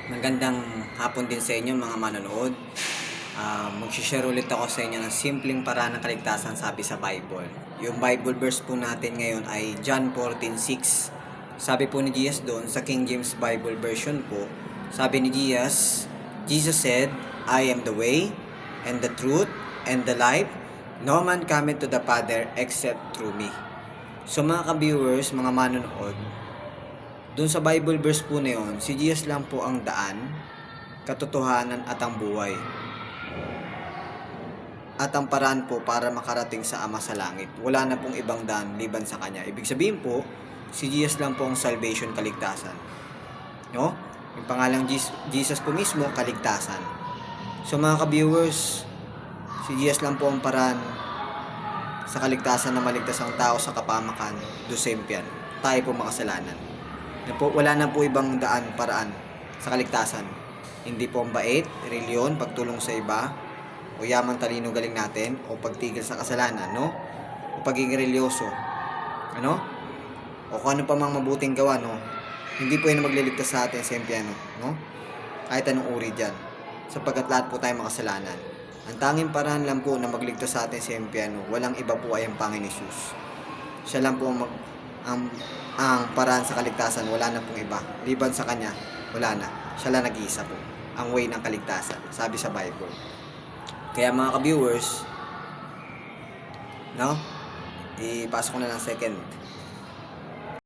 Magandang hapon din sa inyo mga manonood. Mag-share ulit ako sa inyo ng simpleng paraan ng kaligtasan sabi sa Bible. Yung Bible verse po natin ngayon ay John 14:6. Sabi po ni Jesus doon sa King James Bible version po, sabi ni Jesus said, I am the way and the truth and the life. No man cometh to the Father except through me. So mga ka-viewers, mga manonood, doon sa Bible verse po na yun, si Jesus lang po ang daan, katotohanan at ang buhay. At ang paraan po para makarating sa Ama sa Langit. Wala na pong ibang daan liban sa Kanya. Ibig sabihin po, si Jesus lang po ang salvation, kaligtasan. No? Yung pangalang Jesus po mismo, kaligtasan. So mga ka-viewers, si Jesus lang po ang paraan sa kaligtasan na maligtas ang tao sa kapamakan, dusempian. Tayo po makasalanan. Wala na po ibang daan, paraan sa kaligtasan. Hindi po ang bait, reliyon, pagtulong sa iba, o yaman, talino, galing natin, o pagtigil sa kasalanan, no? O pagiging religyoso, ano? O kung ano pa mang mabuting gawa, no? Hindi po yun magliligtas sa atin sa impyerno, no? Kahit anong uri dyan, sapagkat lahat po tayo makasalanan. Ang tanging paraan lang po na magligtas sa atin sa impyerno, walang iba po ay ang Panginoon Hesus. Siya lang po ang paraan sa kaligtasan, wala na pong iba. Liban sa Kanya, wala na. Siya lang nag-iisa po. Ang way ng kaligtasan, sabi sa Bible. Kaya mga ka-viewers, no? Ipasok ko na ng second.